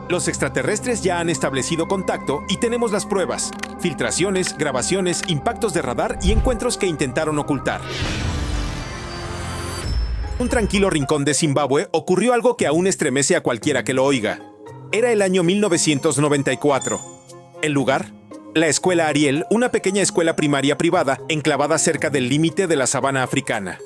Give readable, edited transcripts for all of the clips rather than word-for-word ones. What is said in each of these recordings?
Los extraterrestres ya han establecido contacto y tenemos las pruebas: filtraciones, grabaciones, impactos de radar y encuentros que intentaron ocultar. En un tranquilo rincón de Zimbabue ocurrió algo que aún estremece a cualquiera que lo oiga. Era el año 1994. El lugar: la Escuela Ariel, una pequeña escuela primaria privada enclavada cerca del límite de la sabana africana.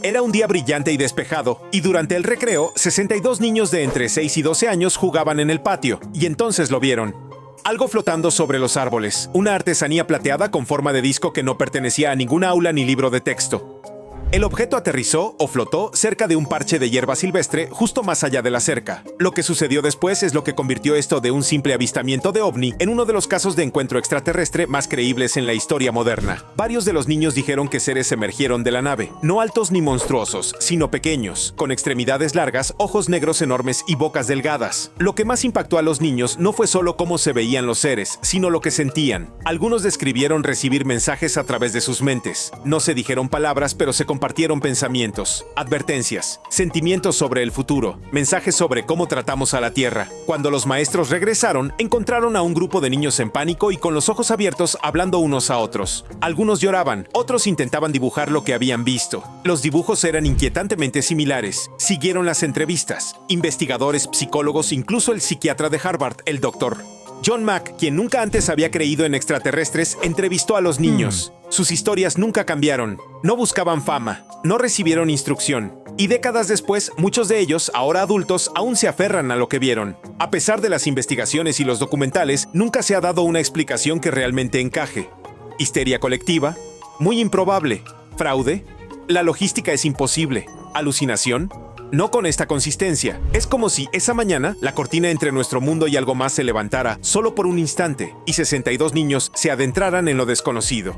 Era un día brillante y despejado, y durante el recreo, 62 niños de entre 6 y 12 años jugaban en el patio, y entonces lo vieron. Algo flotando sobre los árboles, una artesanía plateada con forma de disco que no pertenecía a ninguna aula ni libro de texto. El objeto aterrizó o flotó cerca de un parche de hierba silvestre justo más allá de la cerca. Lo que sucedió después es lo que convirtió esto de un simple avistamiento de ovni en uno de los casos de encuentro extraterrestre más creíbles en la historia moderna. Varios de los niños dijeron que seres emergieron de la nave, no altos ni monstruosos, sino pequeños, con extremidades largas, ojos negros enormes y bocas delgadas. Lo que más impactó a los niños no fue solo cómo se veían los seres, sino lo que sentían. Algunos describieron recibir mensajes a través de sus mentes. No se dijeron palabras, pero se compartieron pensamientos, advertencias, sentimientos sobre el futuro, mensajes sobre cómo tratamos a la Tierra. Cuando los maestros regresaron, encontraron a un grupo de niños en pánico y con los ojos abiertos hablando unos a otros. Algunos lloraban, otros intentaban dibujar lo que habían visto. Los dibujos eran inquietantemente similares. Siguieron las entrevistas. Investigadores, psicólogos, incluso el psiquiatra de Harvard, el Dr. John Mack, quien nunca antes había creído en extraterrestres, entrevistó a los niños. Sus historias nunca cambiaron. No buscaban fama, no recibieron instrucción. Y décadas después, muchos de ellos, ahora adultos, aún se aferran a lo que vieron. A pesar de las investigaciones y los documentales, nunca se ha dado una explicación que realmente encaje. Histeria colectiva, muy improbable. Fraude, la logística es imposible. Alucinación, no con esta consistencia. Es como si esa mañana la cortina entre nuestro mundo y algo más se levantara solo por un instante y 62 niños se adentraran en lo desconocido.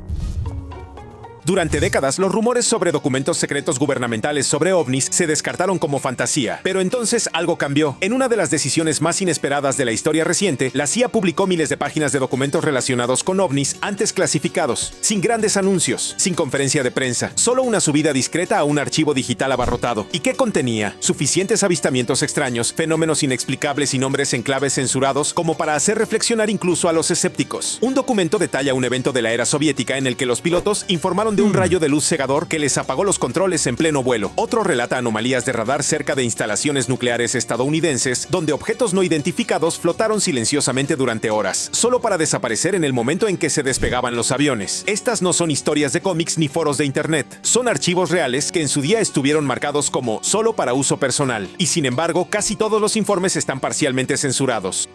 Durante décadas, los rumores sobre documentos secretos gubernamentales sobre ovnis se descartaron como fantasía. Pero entonces algo cambió. En una de las decisiones más inesperadas de la historia reciente, la CIA publicó miles de páginas de documentos relacionados con ovnis antes clasificados, sin grandes anuncios, sin conferencia de prensa, solo una subida discreta a un archivo digital abarrotado. ¿Y qué contenía? Suficientes avistamientos extraños, fenómenos inexplicables y nombres en claves censurados como para hacer reflexionar incluso a los escépticos. Un documento detalla un evento de la era soviética en el que los pilotos informaron de un rayo de luz cegador que les apagó los controles en pleno vuelo. Otro relata anomalías de radar cerca de instalaciones nucleares estadounidenses, donde objetos no identificados flotaron silenciosamente durante horas, solo para desaparecer en el momento en que se despegaban los aviones. Estas no son historias de cómics ni foros de internet. Son archivos reales que en su día estuvieron marcados como solo para uso personal. Y sin embargo, casi todos los informes están parcialmente censurados.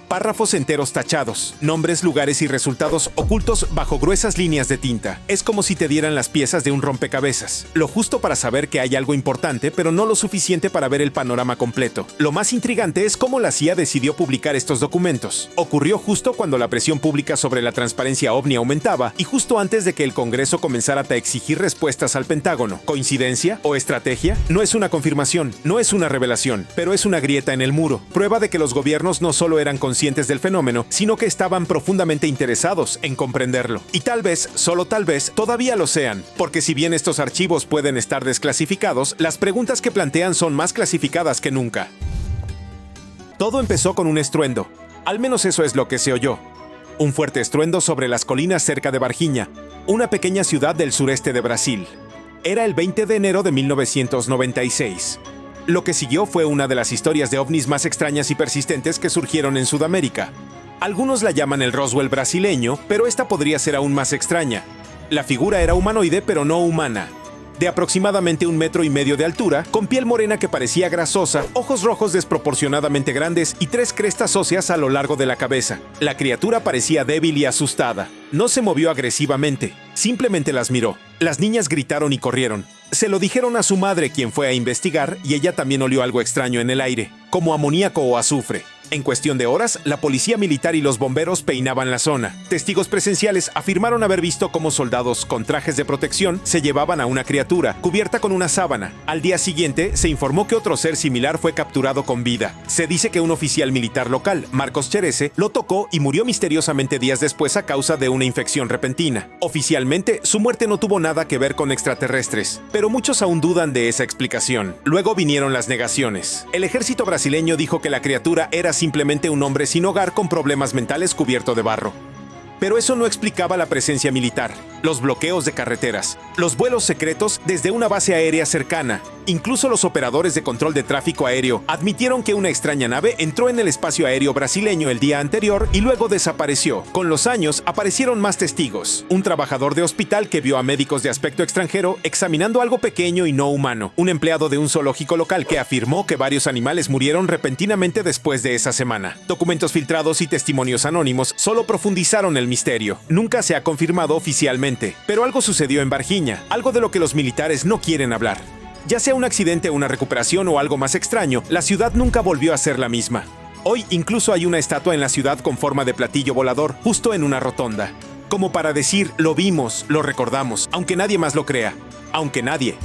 Párrafos enteros tachados, nombres, lugares y resultados ocultos bajo gruesas líneas de tinta. Es como si te dieran las piezas de un rompecabezas. Lo justo para saber que hay algo importante, pero no lo suficiente para ver el panorama completo. Lo más intrigante es cómo la CIA decidió publicar estos documentos. Ocurrió justo cuando la presión pública sobre la transparencia ovni aumentaba y justo antes de que el Congreso comenzara a exigir respuestas al Pentágono. ¿Coincidencia o estrategia? No es una confirmación, no es una revelación, pero es una grieta en el muro. Prueba de que los gobiernos no solo eran conscientes del fenómeno, sino que estaban profundamente interesados en comprenderlo. Y tal vez, solo tal vez, todavía lo sean, porque si bien estos archivos pueden estar desclasificados, las preguntas que plantean son más clasificadas que nunca. Todo empezó con un estruendo. Al menos eso es lo que se oyó. Un fuerte estruendo sobre las colinas cerca de Varginha, una pequeña ciudad del sureste de Brasil. Era el 20 de enero de 1996. Lo que siguió fue una de las historias de ovnis más extrañas y persistentes que surgieron en Sudamérica. Algunos la llaman el Roswell brasileño, pero esta podría ser aún más extraña. La figura era humanoide, pero no humana. De aproximadamente 1,5 metros de altura, con piel morena que parecía grasosa, ojos rojos desproporcionadamente grandes y 3 crestas óseas a lo largo de la cabeza. La criatura parecía débil y asustada. No se movió agresivamente, simplemente las miró. Las niñas gritaron y corrieron. Se lo dijeron a su madre, quien fue a investigar, y ella también olió algo extraño en el aire, como amoníaco o azufre. En cuestión de horas, la policía militar y los bomberos peinaban la zona. Testigos presenciales afirmaron haber visto cómo soldados con trajes de protección se llevaban a una criatura, cubierta con una sábana. Al día siguiente, se informó que otro ser similar fue capturado con vida. Se dice que un oficial militar local, Marcos Cherese, lo tocó y murió misteriosamente días después a causa de una infección repentina. Oficialmente, su muerte no tuvo nada que ver con extraterrestres, pero muchos aún dudan de esa explicación. Luego vinieron las negaciones. El ejército brasileño brasileño dijo que la criatura era simplemente un hombre sin hogar con problemas mentales cubierto de barro. Pero eso no explicaba la presencia militar, los bloqueos de carreteras, los vuelos secretos desde una base aérea cercana. Incluso los operadores de control de tráfico aéreo admitieron que una extraña nave entró en el espacio aéreo brasileño el día anterior y luego desapareció. Con los años aparecieron más testigos. Un trabajador de hospital que vio a médicos de aspecto extranjero examinando algo pequeño y no humano. Un empleado de un zoológico local que afirmó que varios animales murieron repentinamente después de esa semana. Documentos filtrados y testimonios anónimos solo profundizaron el misterio. Nunca se ha confirmado oficialmente, pero algo sucedió en Varginha, algo de lo que los militares no quieren hablar. Ya sea un accidente, una recuperación o algo más extraño, la ciudad nunca volvió a ser la misma. Hoy incluso hay una estatua en la ciudad con forma de platillo volador, justo en una rotonda. Como para decir, lo vimos, lo recordamos, aunque nadie más lo crea. Aunque nadie.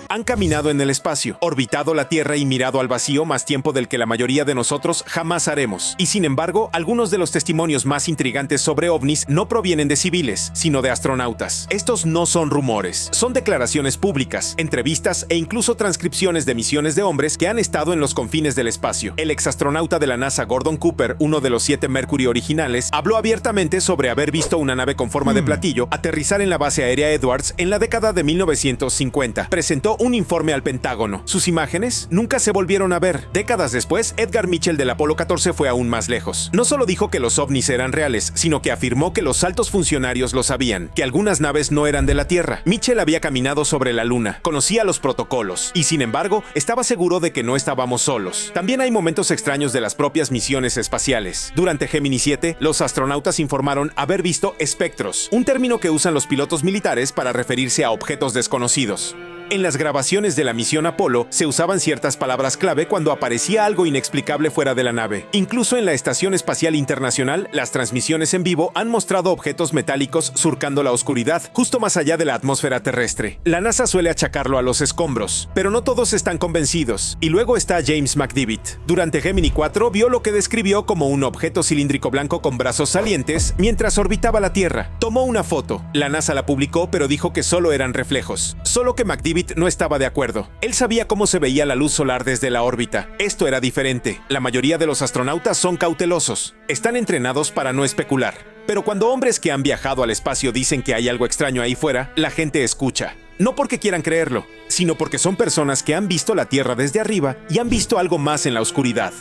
Han caminado en el espacio, orbitado la Tierra y mirado al vacío más tiempo del que la mayoría de nosotros jamás haremos. Y sin embargo, algunos de los testimonios más intrigantes sobre ovnis no provienen de civiles, sino de astronautas. Estos no son rumores, son declaraciones públicas, entrevistas e incluso transcripciones de misiones de hombres que han estado en los confines del espacio. El exastronauta de la NASA Gordon Cooper, uno de los 7 Mercury originales, habló abiertamente sobre haber visto una nave con forma de platillo aterrizar en la base aérea Edwards en la década de 1950. Presentó un informe al Pentágono. Sus imágenes nunca se volvieron a ver. Décadas después, Edgar Mitchell del Apolo 14 fue aún más lejos. No solo dijo que los ovnis eran reales, sino que afirmó que los altos funcionarios lo sabían, que algunas naves no eran de la Tierra. Mitchell había caminado sobre la Luna, conocía los protocolos, y sin embargo, estaba seguro de que no estábamos solos. También hay momentos extraños de las propias misiones espaciales. Durante Gemini 7, los astronautas informaron haber visto espectros, un término que usan los pilotos militares para referirse a objetos desconocidos. En las grabaciones de la misión Apolo se usaban ciertas palabras clave cuando aparecía algo inexplicable fuera de la nave. Incluso en la Estación Espacial Internacional, las transmisiones en vivo han mostrado objetos metálicos surcando la oscuridad, justo más allá de la atmósfera terrestre. La NASA suele achacarlo a los escombros, pero no todos están convencidos. Y luego está James McDivitt. Durante Gemini 4 vio lo que describió como un objeto cilíndrico blanco con brazos salientes mientras orbitaba la Tierra. Tomó una foto. La NASA la publicó, pero dijo que solo eran reflejos. Solo que McDivitt no estaba de acuerdo. Él sabía cómo se veía la luz solar desde la órbita. Esto era diferente. La mayoría de los astronautas son cautelosos. Están entrenados para no especular. Pero cuando hombres que han viajado al espacio dicen que hay algo extraño ahí fuera, la gente escucha. No porque quieran creerlo, sino porque son personas que han visto la Tierra desde arriba y han visto algo más en la oscuridad.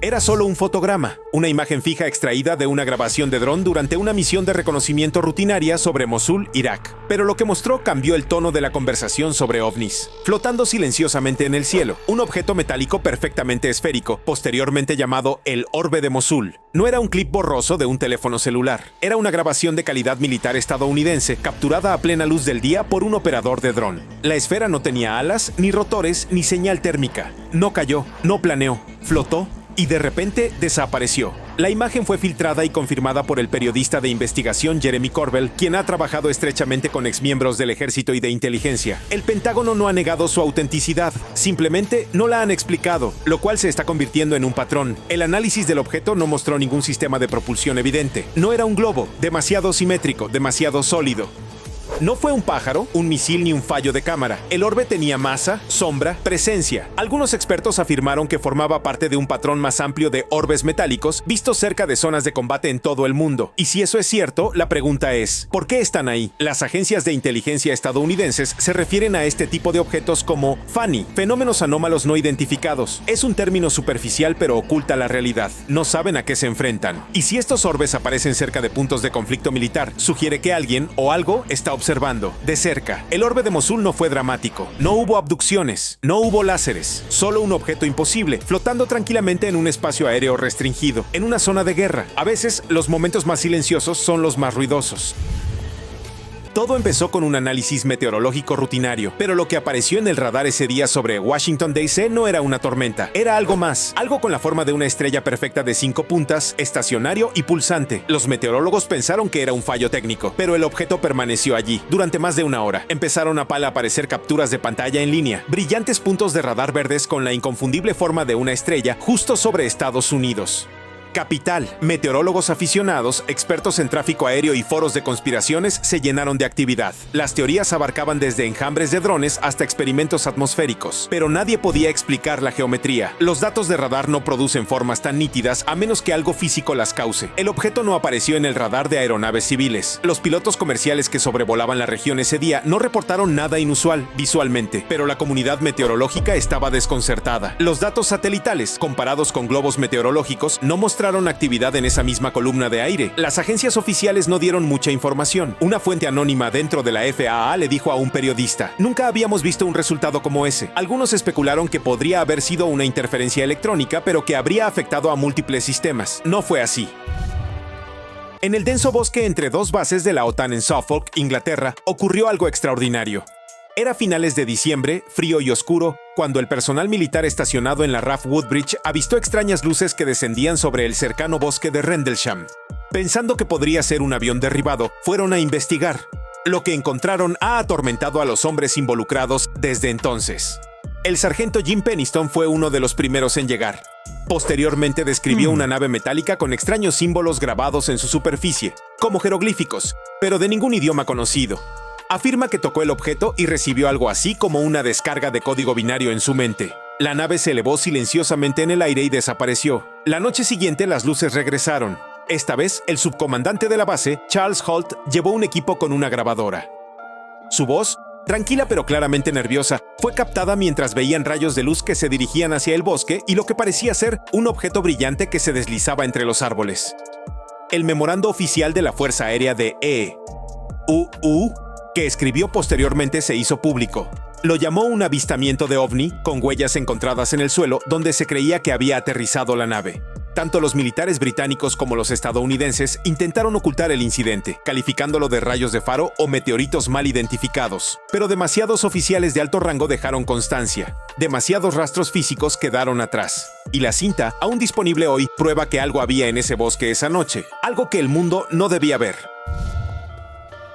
Era solo un fotograma, una imagen fija extraída de una grabación de dron durante una misión de reconocimiento rutinaria sobre Mosul, Irak. Pero lo que mostró cambió el tono de la conversación sobre ovnis. Flotando silenciosamente en el cielo, un objeto metálico perfectamente esférico, posteriormente llamado el Orbe de Mosul. No era un clip borroso de un teléfono celular. Era una grabación de calidad militar estadounidense, capturada a plena luz del día por un operador de dron. La esfera no tenía alas, ni rotores, ni señal térmica. No cayó, no planeó, flotó y de repente desapareció. La imagen fue filtrada y confirmada por el periodista de investigación Jeremy Corbell, quien ha trabajado estrechamente con exmiembros del ejército y de inteligencia. El Pentágono no ha negado su autenticidad, simplemente no la han explicado, lo cual se está convirtiendo en un patrón. El análisis del objeto no mostró ningún sistema de propulsión evidente. No era un globo, demasiado simétrico, demasiado sólido. No fue un pájaro, un misil ni un fallo de cámara. El orbe tenía masa, sombra, presencia. Algunos expertos afirmaron que formaba parte de un patrón más amplio de orbes metálicos vistos cerca de zonas de combate en todo el mundo. Y si eso es cierto, la pregunta es, ¿por qué están ahí? Las agencias de inteligencia estadounidenses se refieren a este tipo de objetos como FANI, fenómenos anómalos no identificados. Es un término superficial pero oculta la realidad. No saben a qué se enfrentan. Y si estos orbes aparecen cerca de puntos de conflicto militar, sugiere que alguien o algo está observando de cerca. El orbe de Mosul no fue dramático. No hubo abducciones, no hubo láseres. Solo un objeto imposible, flotando tranquilamente en un espacio aéreo restringido, en una zona de guerra. A veces, los momentos más silenciosos son los más ruidosos. Todo empezó con un análisis meteorológico rutinario, pero lo que apareció en el radar ese día sobre Washington D.C. no era una tormenta, era algo más, algo con la forma de una estrella perfecta de 5 puntas, estacionario y pulsante. Los meteorólogos pensaron que era un fallo técnico, pero el objeto permaneció allí durante más de una hora. Empezaron a aparecer capturas de pantalla en línea, brillantes puntos de radar verdes con la inconfundible forma de una estrella justo sobre Estados Unidos. Capital, meteorólogos aficionados, expertos en tráfico aéreo y foros de conspiraciones se llenaron de actividad. Las teorías abarcaban desde enjambres de drones hasta experimentos atmosféricos, pero nadie podía explicar la geometría. Los datos de radar no producen formas tan nítidas a menos que algo físico las cause. El objeto no apareció en el radar de aeronaves civiles. Los pilotos comerciales que sobrevolaban la región ese día no reportaron nada inusual visualmente, pero la comunidad meteorológica estaba desconcertada. Los datos satelitales, comparados con globos meteorológicos, no mostraron actividad en esa misma columna de aire. Las agencias oficiales no dieron mucha información. Una fuente anónima dentro de la FAA le dijo a un periodista: "Nunca habíamos visto un resultado como ese". Algunos especularon que podría haber sido una interferencia electrónica, pero que habría afectado a múltiples sistemas. No fue así. En el denso bosque entre dos bases de la OTAN en Suffolk, Inglaterra, ocurrió algo extraordinario. Era finales de diciembre, frío y oscuro, cuando el personal militar estacionado en la RAF Woodbridge avistó extrañas luces que descendían sobre el cercano bosque de Rendlesham. Pensando que podría ser un avión derribado, fueron a investigar. Lo que encontraron ha atormentado a los hombres involucrados desde entonces. El sargento Jim Penniston fue uno de los primeros en llegar. Posteriormente describió una nave metálica con extraños símbolos grabados en su superficie, como jeroglíficos, pero de ningún idioma conocido. Afirma que tocó el objeto y recibió algo así como una descarga de código binario en su mente. La nave se elevó silenciosamente en el aire y desapareció. La noche siguiente las luces regresaron. Esta vez, el subcomandante de la base, Charles Holt, llevó un equipo con una grabadora. Su voz, tranquila pero claramente nerviosa, fue captada mientras veían rayos de luz que se dirigían hacia el bosque y lo que parecía ser un objeto brillante que se deslizaba entre los árboles. El memorando oficial de la Fuerza Aérea de E.U.U., que escribió posteriormente, se hizo público. Lo llamó un avistamiento de ovni con huellas encontradas en el suelo donde se creía que había aterrizado la nave. Tanto los militares británicos como los estadounidenses intentaron ocultar el incidente, calificándolo de rayos de faro o meteoritos mal identificados. Pero demasiados oficiales de alto rango dejaron constancia. Demasiados rastros físicos quedaron atrás. Y la cinta, aún disponible hoy, prueba que algo había en ese bosque esa noche. Algo que el mundo no debía ver.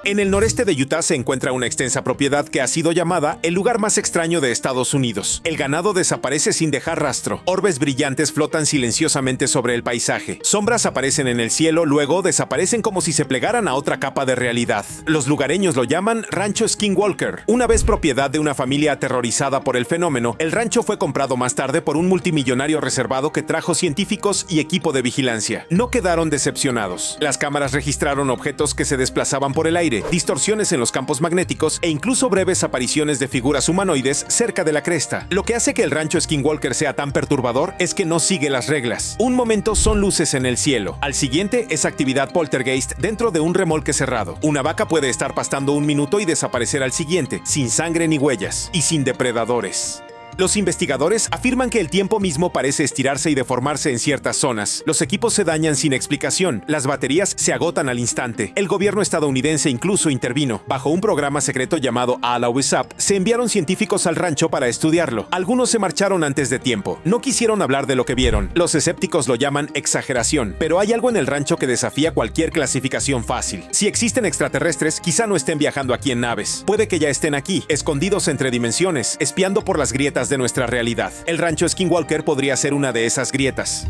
En el noreste de Utah se encuentra una extensa propiedad que ha sido llamada el lugar más extraño de Estados Unidos. El ganado desaparece sin dejar rastro. Orbes brillantes flotan silenciosamente sobre el paisaje. Sombras aparecen en el cielo, luego desaparecen como si se plegaran a otra capa de realidad. Los lugareños lo llaman Rancho Skinwalker. Una vez propiedad de una familia aterrorizada por el fenómeno, el rancho fue comprado más tarde por un multimillonario reservado que trajo científicos y equipo de vigilancia. No quedaron decepcionados. Las cámaras registraron objetos que se desplazaban por el aire, distorsiones en los campos magnéticos e incluso breves apariciones de figuras humanoides cerca de la cresta. Lo que hace que el rancho Skinwalker sea tan perturbador es que no sigue las reglas. Un momento son luces en el cielo. Al siguiente es actividad poltergeist dentro de un remolque cerrado. Una vaca puede estar pastando un minuto y desaparecer al siguiente, sin sangre ni huellas, y sin depredadores. Los investigadores afirman que el tiempo mismo parece estirarse y deformarse en ciertas zonas. Los equipos se dañan sin explicación. Las baterías se agotan al instante. El gobierno estadounidense incluso intervino. Bajo un programa secreto llamado Always Up, se enviaron científicos al rancho para estudiarlo. Algunos se marcharon antes de tiempo. No quisieron hablar de lo que vieron. Los escépticos lo llaman exageración. Pero hay algo en el rancho que desafía cualquier clasificación fácil. Si existen extraterrestres, quizá no estén viajando aquí en naves. Puede que ya estén aquí, escondidos entre dimensiones, espiando por las grietas de nuestra realidad. El rancho Skinwalker podría ser una de esas grietas.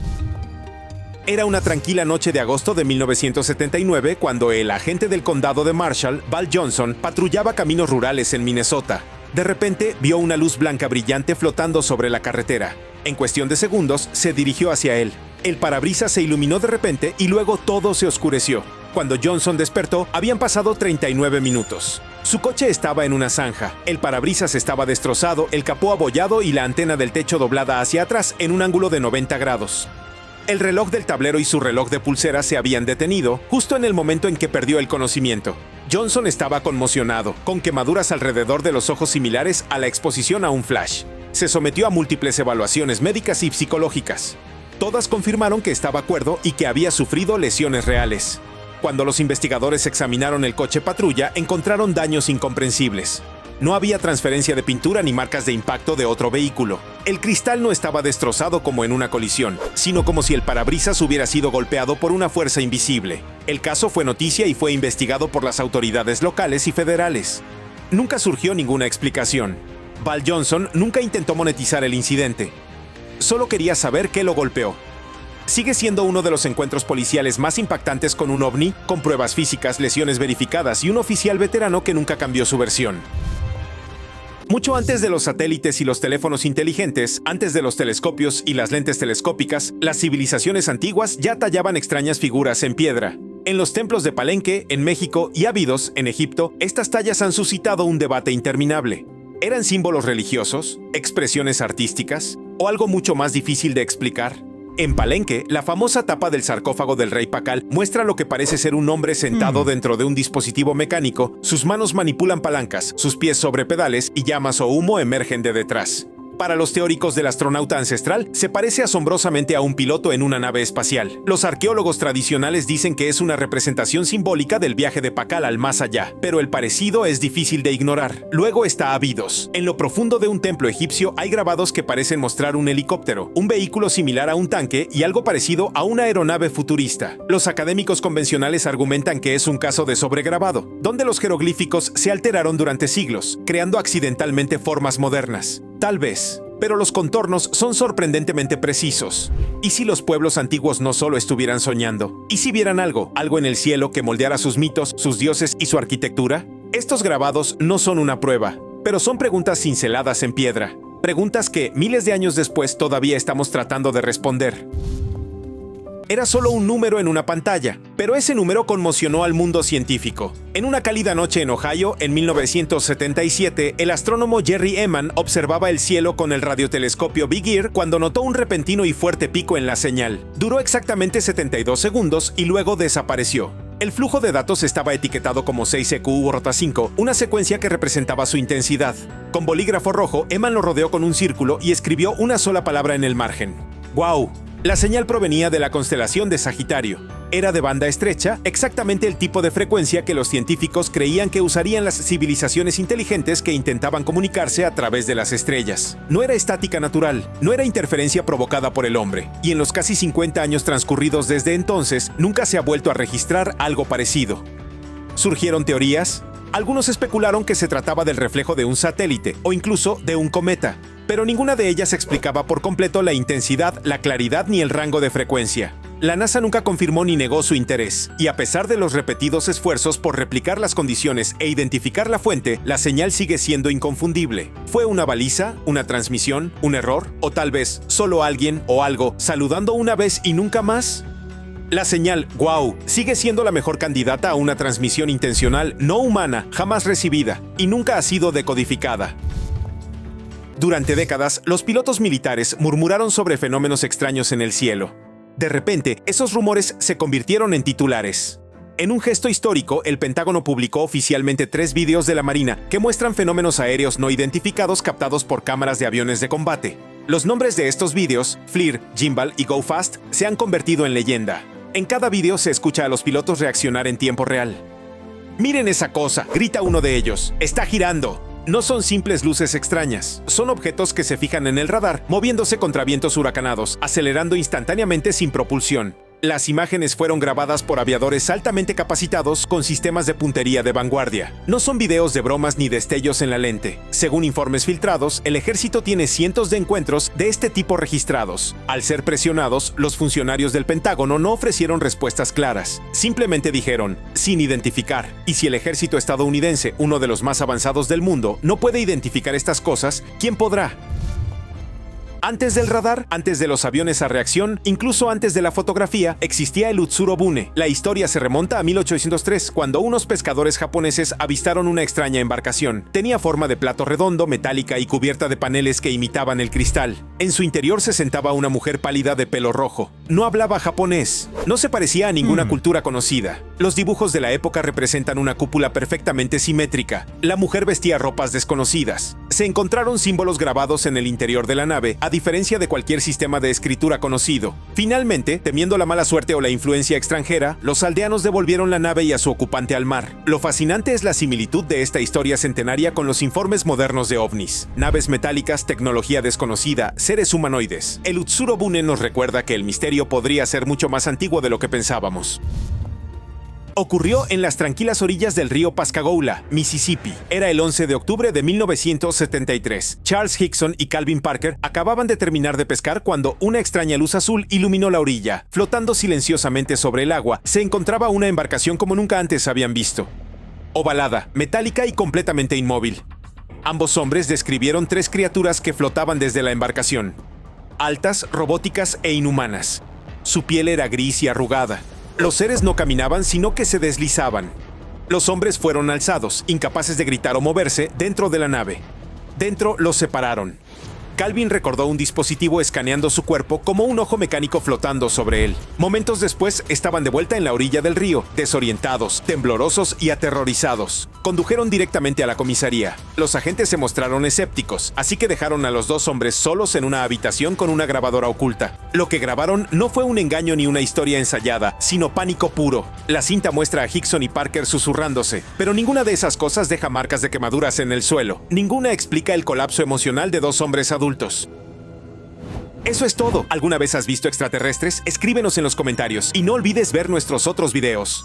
Era una tranquila noche de agosto de 1979 cuando el agente del condado de Marshall, Val Johnson, patrullaba caminos rurales en Minnesota. De repente vio una luz blanca brillante flotando sobre la carretera. En cuestión de segundos se dirigió hacia él. El parabrisas se iluminó de repente y luego todo se oscureció. Cuando Johnson despertó, habían pasado 39 minutos. Su coche estaba en una zanja, el parabrisas estaba destrozado, el capó abollado y la antena del techo doblada hacia atrás en un ángulo de 90 grados. El reloj del tablero y su reloj de pulsera se habían detenido justo en el momento en que perdió el conocimiento. Johnson estaba conmocionado, con quemaduras alrededor de los ojos similares a la exposición a un flash. Se sometió a múltiples evaluaciones médicas y psicológicas. Todas confirmaron que estaba cuerdo y que había sufrido lesiones reales. Cuando los investigadores examinaron el coche patrulla, encontraron daños incomprensibles. No había transferencia de pintura ni marcas de impacto de otro vehículo. El cristal no estaba destrozado como en una colisión, sino como si el parabrisas hubiera sido golpeado por una fuerza invisible. El caso fue noticia y fue investigado por las autoridades locales y federales. Nunca surgió ninguna explicación. Val Johnson nunca intentó monetizar el incidente. Solo quería saber qué lo golpeó. Sigue siendo uno de los encuentros policiales más impactantes con un ovni, con pruebas físicas, lesiones verificadas y un oficial veterano que nunca cambió su versión. Mucho antes de los satélites y los teléfonos inteligentes, antes de los telescopios y las lentes telescópicas, las civilizaciones antiguas ya tallaban extrañas figuras en piedra. En los templos de Palenque, en México, y Abidos, en Egipto, estas tallas han suscitado un debate interminable. ¿Eran símbolos religiosos, expresiones artísticas, o algo mucho más difícil de explicar? En Palenque, la famosa tapa del sarcófago del rey Pacal muestra lo que parece ser un hombre sentado dentro de un dispositivo mecánico, sus manos manipulan palancas, sus pies sobre pedales y llamas o humo emergen de detrás. Para los teóricos del astronauta ancestral, se parece asombrosamente a un piloto en una nave espacial. Los arqueólogos tradicionales dicen que es una representación simbólica del viaje de Pacal al más allá, pero el parecido es difícil de ignorar. Luego está Abidos. En lo profundo de un templo egipcio hay grabados que parecen mostrar un helicóptero, un vehículo similar a un tanque y algo parecido a una aeronave futurista. Los académicos convencionales argumentan que es un caso de sobregrabado, donde los jeroglíficos se alteraron durante siglos, creando accidentalmente formas modernas. Tal vez, pero los contornos son sorprendentemente precisos. ¿Y si los pueblos antiguos no solo estuvieran soñando? ¿Y si vieran algo en el cielo que moldeara sus mitos, sus dioses y su arquitectura? Estos grabados no son una prueba, pero son preguntas cinceladas en piedra. Preguntas que, miles de años después, todavía estamos tratando de responder. Era solo un número en una pantalla, pero ese número conmocionó al mundo científico. En una cálida noche en Ohio, en 1977, el astrónomo Jerry Ehman observaba el cielo con el radiotelescopio Big Ear cuando notó un repentino y fuerte pico en la señal. Duró exactamente 72 segundos y luego desapareció. El flujo de datos estaba etiquetado como 6EQ-Rota5, una secuencia que representaba su intensidad. Con bolígrafo rojo, Ehman lo rodeó con un círculo y escribió una sola palabra en el margen: ¡Wow! La señal provenía de la constelación de Sagitario. Era de banda estrecha, exactamente el tipo de frecuencia que los científicos creían que usarían las civilizaciones inteligentes que intentaban comunicarse a través de las estrellas. No era estática natural, no era interferencia provocada por el hombre, y en los casi 50 años transcurridos desde entonces, nunca se ha vuelto a registrar algo parecido. ¿Surgieron teorías? Algunos especularon que se trataba del reflejo de un satélite o incluso de un cometa, pero ninguna de ellas explicaba por completo la intensidad, la claridad ni el rango de frecuencia. La NASA nunca confirmó ni negó su interés, y a pesar de los repetidos esfuerzos por replicar las condiciones e identificar la fuente, la señal sigue siendo inconfundible. ¿Fue una baliza, una transmisión, un error, o tal vez solo alguien o algo saludando una vez y nunca más? La señal "Wow" sigue siendo la mejor candidata a una transmisión intencional no humana jamás recibida y nunca ha sido decodificada. Durante décadas, los pilotos militares murmuraron sobre fenómenos extraños en el cielo. De repente, esos rumores se convirtieron en titulares. En un gesto histórico, el Pentágono publicó oficialmente 3 videos de la Marina que muestran fenómenos aéreos no identificados captados por cámaras de aviones de combate. Los nombres de estos videos, FLIR, Gimbal y Go Fast, se han convertido en leyenda. En cada video se escucha a los pilotos reaccionar en tiempo real. «¡Miren esa cosa!», grita uno de ellos. «¡Está girando!». No son simples luces extrañas, son objetos que se fijan en el radar, moviéndose contra vientos huracanados, acelerando instantáneamente sin propulsión. Las imágenes fueron grabadas por aviadores altamente capacitados con sistemas de puntería de vanguardia. No son videos de bromas ni destellos en la lente. Según informes filtrados, el ejército tiene cientos de encuentros de este tipo registrados. Al ser presionados, los funcionarios del Pentágono no ofrecieron respuestas claras. Simplemente dijeron, sin identificar. Y si el ejército estadounidense, uno de los más avanzados del mundo, no puede identificar estas cosas, ¿quién podrá? Antes del radar, antes de los aviones a reacción, incluso antes de la fotografía, existía el Utsuro-bune. La historia se remonta a 1803, cuando unos pescadores japoneses avistaron una extraña embarcación. Tenía forma de plato redondo, metálica y cubierta de paneles que imitaban el cristal. En su interior se sentaba una mujer pálida de pelo rojo. No hablaba japonés. No se parecía a ninguna cultura conocida. Los dibujos de la época representan una cúpula perfectamente simétrica. La mujer vestía ropas desconocidas. Se encontraron símbolos grabados en el interior de la nave, a diferencia de cualquier sistema de escritura conocido. Finalmente, temiendo la mala suerte o la influencia extranjera, los aldeanos devolvieron la nave y a su ocupante al mar. Lo fascinante es la similitud de esta historia centenaria con los informes modernos de ovnis. Naves metálicas, tecnología desconocida, seres humanoides. El Utsuro-bune nos recuerda que el misterio podría ser mucho más antiguo de lo que pensábamos. Ocurrió en las tranquilas orillas del río Pascagoula, Mississippi. Era el 11 de octubre de 1973. Charles Hickson y Calvin Parker acababan de terminar de pescar cuando una extraña luz azul iluminó la orilla. Flotando silenciosamente sobre el agua, se encontraba una embarcación como nunca antes habían visto. Ovalada, metálica y completamente inmóvil. Ambos hombres describieron 3 criaturas que flotaban desde la embarcación. Altas, robóticas e inhumanas. Su piel era gris y arrugada. Los seres no caminaban, sino que se deslizaban. Los hombres fueron alzados, incapaces de gritar o moverse, dentro de la nave. Dentro los separaron. Calvin recordó un dispositivo escaneando su cuerpo como un ojo mecánico flotando sobre él. Momentos después estaban de vuelta en la orilla del río, desorientados, temblorosos y aterrorizados. Condujeron directamente a la comisaría. Los agentes se mostraron escépticos, así que dejaron a los 2 hombres solos en una habitación con una grabadora oculta. Lo que grabaron no fue un engaño ni una historia ensayada, sino pánico puro. La cinta muestra a Hickson y Parker susurrándose, pero ninguna de esas cosas deja marcas de quemaduras en el suelo. Ninguna explica el colapso emocional de 2 hombres adultos. Eso es todo. ¿Alguna vez has visto extraterrestres? Escríbenos en los comentarios y no olvides ver nuestros otros videos.